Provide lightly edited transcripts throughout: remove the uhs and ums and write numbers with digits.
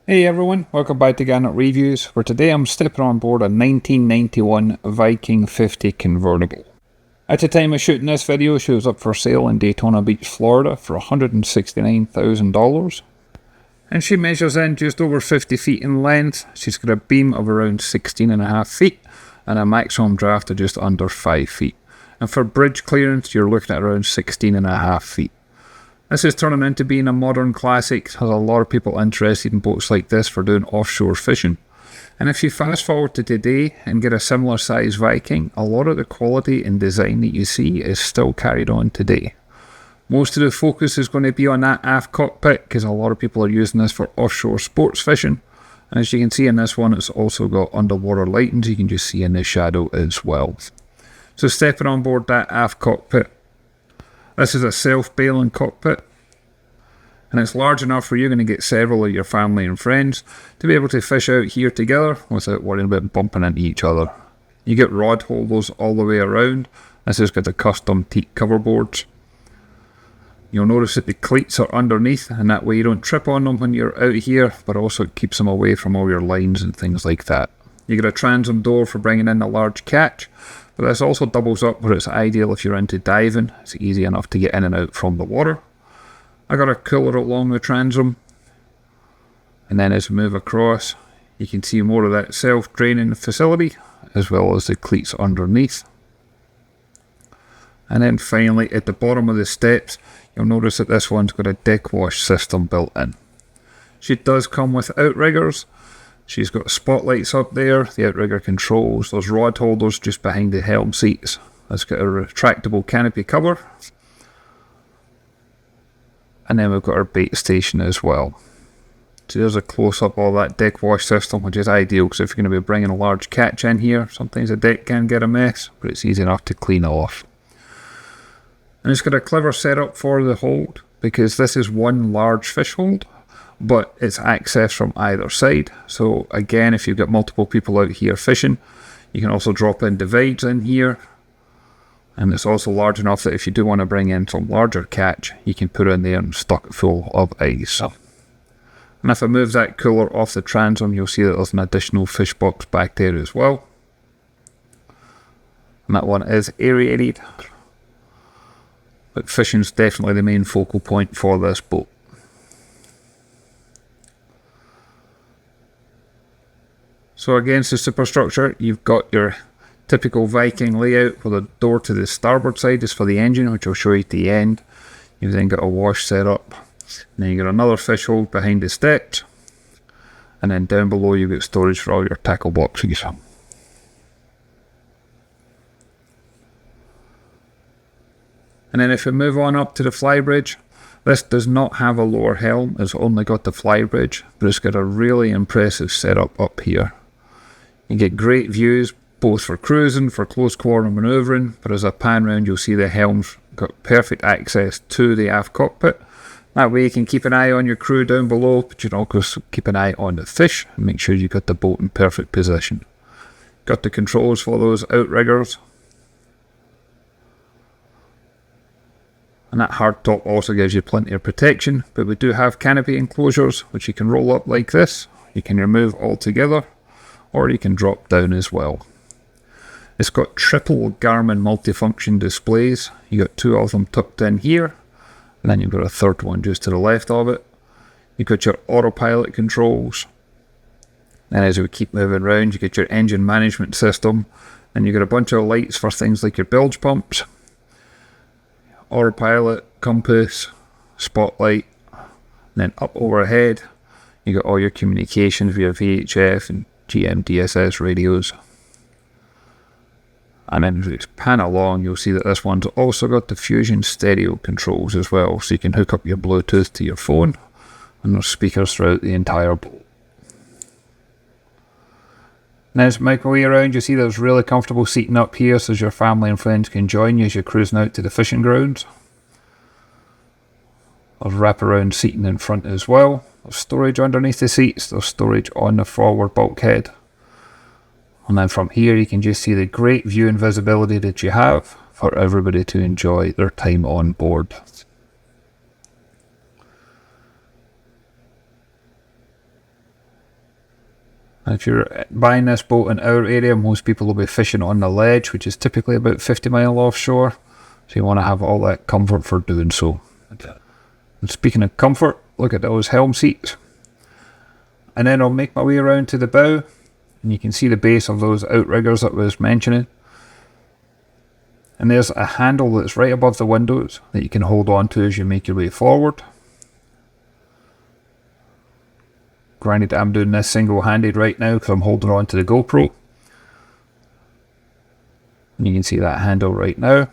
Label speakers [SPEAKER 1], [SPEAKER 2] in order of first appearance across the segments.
[SPEAKER 1] Hey everyone, welcome back to Garnock Reviews, where today I'm stepping on board a 1991 Viking 50 Convertible. At the time of shooting this video, she was up for sale in Daytona Beach, Florida for $169,000. And she measures in just over 50 feet in length. She's got a beam of around 16.5 feet and a maximum draft of just under 5 feet. And for bridge clearance, you're looking at around 16.5 feet. This is turning into being a modern classic. There's a lot of people interested in boats like this for doing offshore fishing. And if you fast forward to today and get a similar size Viking, a lot of the quality and design that you see is still carried on today. Most of the focus is going to be on that aft cockpit because a lot of people are using this for offshore sports fishing. And as you can see in this one, it's also got underwater lighting, you can just see in the shadow as well. So stepping on board that aft cockpit. This is a self-bailing cockpit, and it's large enough where you're going to get several of your family and friends to be able to fish out here together without worrying about bumping into each other. You get rod holders all the way around. This has got the custom teak cover boards. You'll notice that the cleats are underneath, and that way you don't trip on them when you're out here, but also it keeps them away from all your lines and things like that. You get a transom door for bringing in a large catch, but this also doubles up where it's ideal if you're into diving. It's easy enough to get in and out from the water. I got a cooler along the transom, and then as we move across, you can see more of that self-draining facility as well as the cleats underneath. And then finally at the bottom of the steps, you'll notice that this one's got a deck wash system built in. She does come with outriggers. She's got spotlights up there, the outrigger controls, there's rod holders just behind the helm seats. It's got a retractable canopy cover. And then we've got our bait station as well. So there's a close-up of that deck wash system, which is ideal because if you're going to be bringing a large catch in here, sometimes the deck can get a mess, but it's easy enough to clean off. And it's got a clever setup for the hold, because this is one large fish hold, but it's accessed from either side. So again, if you've got multiple people out here fishing, you can also drop in divides in here. And it's also large enough that if you do want to bring in some larger catch, you can put it in there and stock it full of ice. And if I move that cooler off the transom, you'll see that there's an additional fish box back there as well. And that one is aerated. But fishing's definitely the main focal point for this boat. So against the superstructure, you've got your typical Viking layout where the door to the starboard side is for the engine, which I'll show you at the end. You've then got a wash set up. And then you've got another fish hold behind the steps. And then down below you've got storage for all your tackle boxes. And then if we move on up to the flybridge, this does not have a lower helm, it's only got the flybridge, but it's got a really impressive setup up here. You get great views both for cruising, for close quarter manoeuvring, but as I pan round you'll see the helm's got perfect access to the aft cockpit. That way you can keep an eye on your crew down below, but you can also keep an eye on the fish and make sure you've got the boat in perfect position. Got the controls for those outriggers. And that hard top also gives you plenty of protection, but we do have canopy enclosures which you can roll up like this. You can remove altogether, or you can drop down as well. It's got triple Garmin multifunction displays. You got two of them tucked in here, and then you've got a third one just to the left of it. You've got your autopilot controls. Then as we keep moving around, you get your engine management system, and you've got a bunch of lights for things like your bilge pumps, autopilot, compass, spotlight, and then up overhead you got all your communications via VHF and GMDSS radios. And then as we pan along, you'll see that this one's also got the Fusion stereo controls as well, so you can hook up your Bluetooth to your phone, and there's speakers throughout the entire boat. Now as we make our way around, you see there's really comfortable seating up here so your family and friends can join you as you're cruising out to the fishing grounds. There's wraparound seating in front as well. There's storage underneath the seats, there's storage on the forward bulkhead. And then from here you can just see the great view and visibility that you have for everybody to enjoy their time on board. If you're buying this boat in our area, most people will be fishing on the ledge, which is typically about 50 mile offshore. So you want to have all that comfort for doing so. And speaking of comfort, look at those helm seats. And then I'll make my way around to the bow, and you can see the base of those outriggers that I was mentioning. And there's a handle that's right above the windows that you can hold on to as you make your way forward. Granted, I'm doing this single-handed right now because I'm holding on to the GoPro. And you can see that handle right now.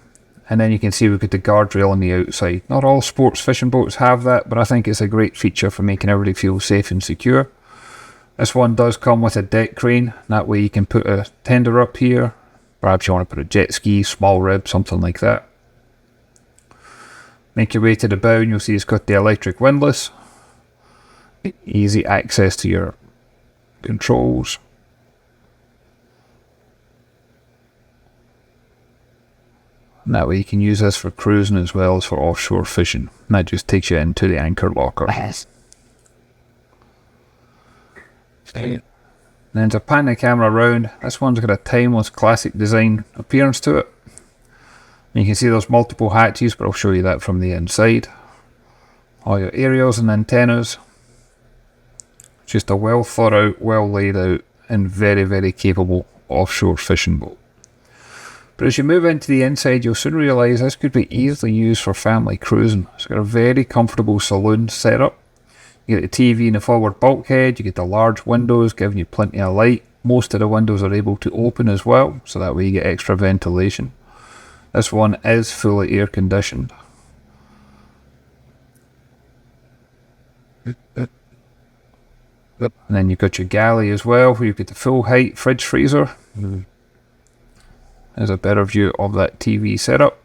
[SPEAKER 1] And then you can see we've got the guardrail on the outside. Not all sports fishing boats have that, but I think it's a great feature for making everybody feel safe and secure. This one does come with a deck crane. That way you can put a tender up here. Perhaps you want to put a jet ski, small rib, something like that. Make your way to the bow and you'll see it's got the electric windlass. Easy access to your controls. And that way you can use this for cruising as well as for offshore fishing. And that just takes you into the anchor locker.
[SPEAKER 2] Yes.
[SPEAKER 1] Then to pan the camera around, this one's got a timeless classic design appearance to it. You can see there's multiple hatches, but I'll show you that from the inside. All your aerials and antennas. Just a well thought out, well laid out, and very, very capable offshore fishing boat. But as you move into the inside, you'll soon realise this could be easily used for family cruising. It's got a very comfortable saloon setup. You get the TV in the forward bulkhead, you get the large windows giving you plenty of light. Most of the windows are able to open as well, so that way you get extra ventilation. This one is fully air conditioned. And then you've got your galley as well, where you've got the full height fridge freezer. There's a better view of that TV setup.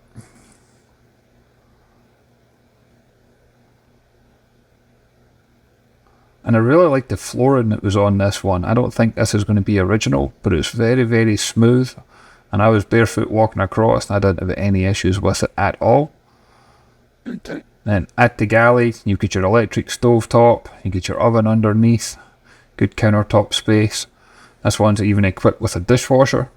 [SPEAKER 1] And I really like the flooring that was on this one. I don't think this is going to be original, but it's very, very smooth. And I was barefoot walking across and I didn't have any issues with it at all. Then at the galley, you get your electric stove top, you get your oven underneath, good countertop space. This one's even equipped with a dishwasher.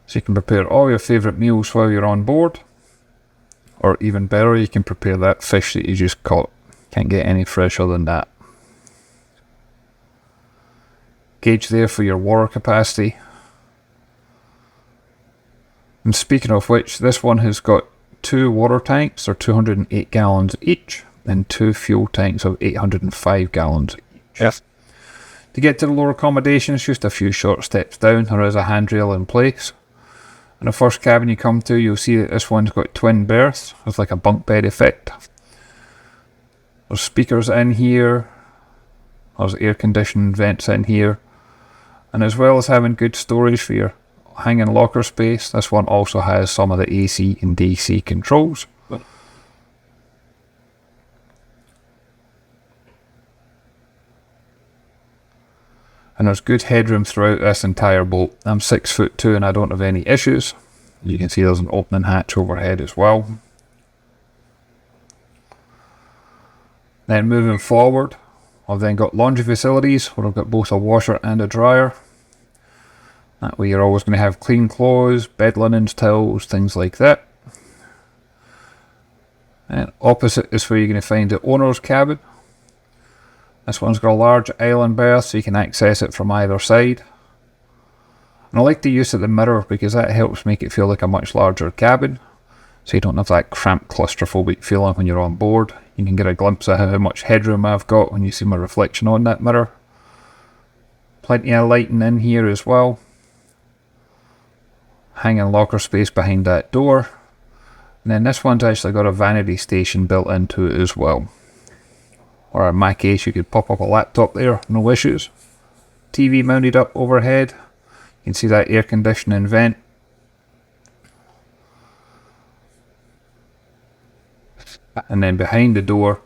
[SPEAKER 1] So you can prepare all your favourite meals while you're on board. Or even better, you can prepare that fish that you just caught. Can't get any fresher than that. Gauge there for your water capacity. And speaking of which, this one has got 2 water tanks, they're 208 gallons each, and 2 fuel tanks of 805 gallons each.
[SPEAKER 2] Yes.
[SPEAKER 1] To get to the lower accommodations, just a few short steps down, there is a handrail in place. In the first cabin you come to, you'll see that this one's got twin berths with like a bunk bed effect. There's speakers in here, there's air conditioning vents in here, and as well as having good storage for your hanging locker space, this one also has some of the AC and DC controls. And there's good headroom throughout this entire boat. I'm 6'2" and I don't have any issues. You can see there's an opening hatch overhead as well. Then moving forward, I've then got laundry facilities where I've got both a washer and a dryer. That way you're always going to have clean clothes, bed linens, towels, things like that. And opposite is where you're going to find the owner's cabin. This one's got a large island berth so you can access it from either side. And I like the use of the mirror because that helps make it feel like a much larger cabin. So you don't have that cramped claustrophobic feeling when you're on board. You can get a glimpse of how much headroom I've got when you see my reflection on that mirror. Plenty of lighting in here as well. Hanging locker space behind that door. And then this one's actually got a vanity station built into it as well. Or in my case, you could pop up a laptop there, no issues. TV mounted up overhead. You can see that air conditioning vent. And then behind the door,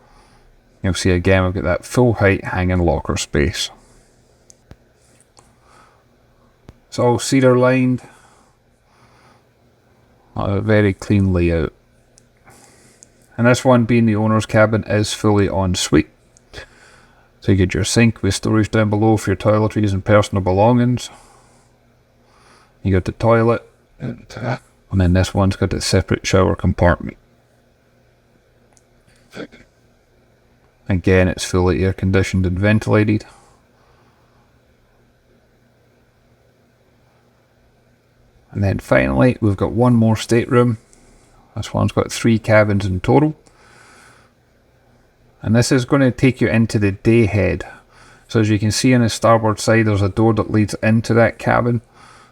[SPEAKER 1] you'll see again we've got that full height hanging locker space. It's all cedar lined. A very clean layout. And this one being the owner's cabin is fully en suite. So you get your sink with storage down below for your toiletries and personal belongings. You got the toilet, and then this one's got a separate shower compartment. Again, it's fully air conditioned and ventilated. And then finally, we've got one more stateroom. This one's got 3 cabins in total. And this is going to take you into the day head. So as you can see on the starboard side, there's a door that leads into that cabin.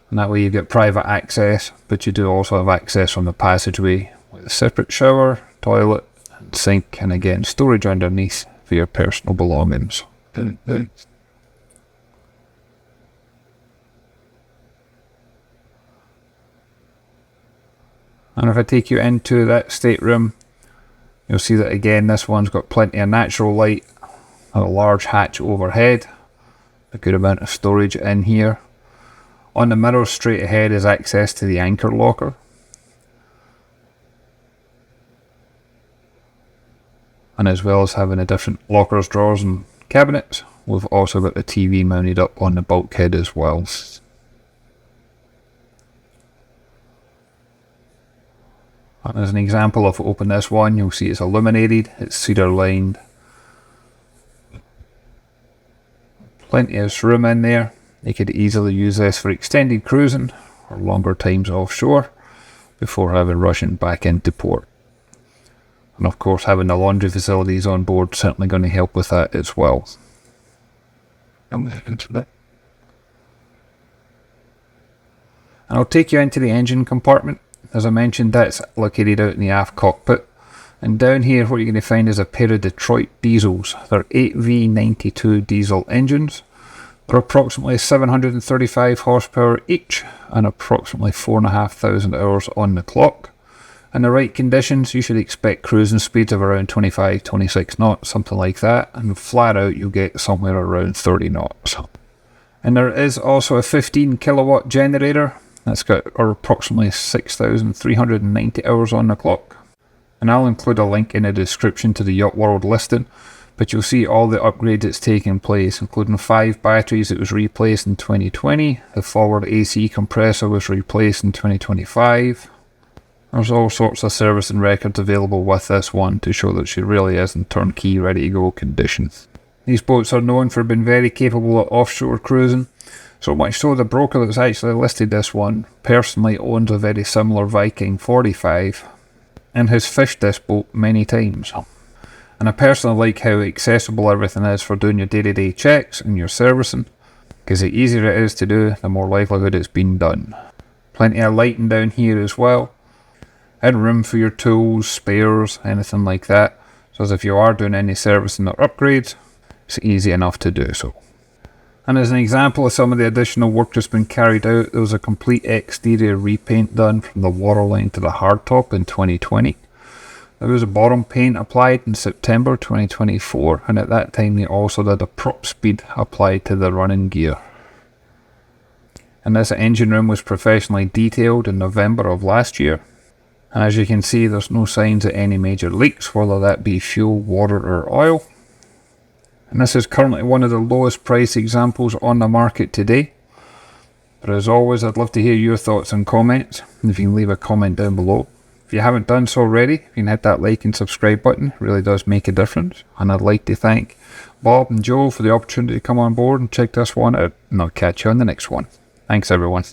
[SPEAKER 1] And that way you get private access, but you do also have access from the passageway with a separate shower, toilet, and sink, and again, storage underneath for your personal belongings. And if I take you into that stateroom, you'll see that again, this one's got plenty of natural light, and a large hatch overhead, a good amount of storage in here. On the mirror straight ahead is access to the anchor locker. And as well as having the different lockers, drawers and cabinets, we've also got the TV mounted up on the bulkhead as well. And as an example, if I open this one, you'll see it's illuminated, it's cedar lined. Plenty of room in there. You could easily use this for extended cruising or longer times offshore before rushing back into port. And of course, having the laundry facilities on board certainly going to help with that as well. And I'll take you into the engine compartment. As I mentioned, that's located out in the aft cockpit. And down here, what you're going to find is a pair of Detroit diesels. They're 8V92 diesel engines. They're approximately 735 horsepower each and approximately 4,500 hours on the clock. In the right conditions, you should expect cruising speeds of around 25, 26 knots, something like that. And flat out, you'll get somewhere around 30 knots. And there is also a 15 kilowatt generator. That's got approximately 6,390 hours on the clock. And I'll include a link in the description to the Yacht World listing. But you'll see all the upgrades that's taken place, including 5 batteries that was replaced in 2020. The forward AC compressor was replaced in 2025. There's all sorts of service and records available with this one to show that she really is in turnkey, ready to go condition. These boats are known for being very capable of offshore cruising. So much so the broker that's actually listed this one personally owns a very similar Viking 45 and has fished this boat many times. And I personally like how accessible everything is for doing your day-to-day checks and your servicing, because the easier it is to do, the more likelihood it's been done. Plenty of lighting down here as well, and room for your tools, spares, anything like that. So as if you are doing any servicing or upgrades, it's easy enough to do so. And as an example of some of the additional work that's been carried out, there was a complete exterior repaint done from the waterline to the hardtop in 2020. There was a bottom paint applied in September 2024, and at that time they also did a prop speed applied to the running gear. And this engine room was professionally detailed in November of last year. And as you can see, there's no signs of any major leaks, whether that be fuel, water or oil. And this is currently one of the lowest price examples on the market today. But as always, I'd love to hear your thoughts and comments, and if you can leave a comment down below. If you haven't done so already, you can hit that like and subscribe button. It really does make a difference. And I'd like to thank Bob and Joe for the opportunity to come on board and check this one out. And I'll catch you on the next one. Thanks everyone.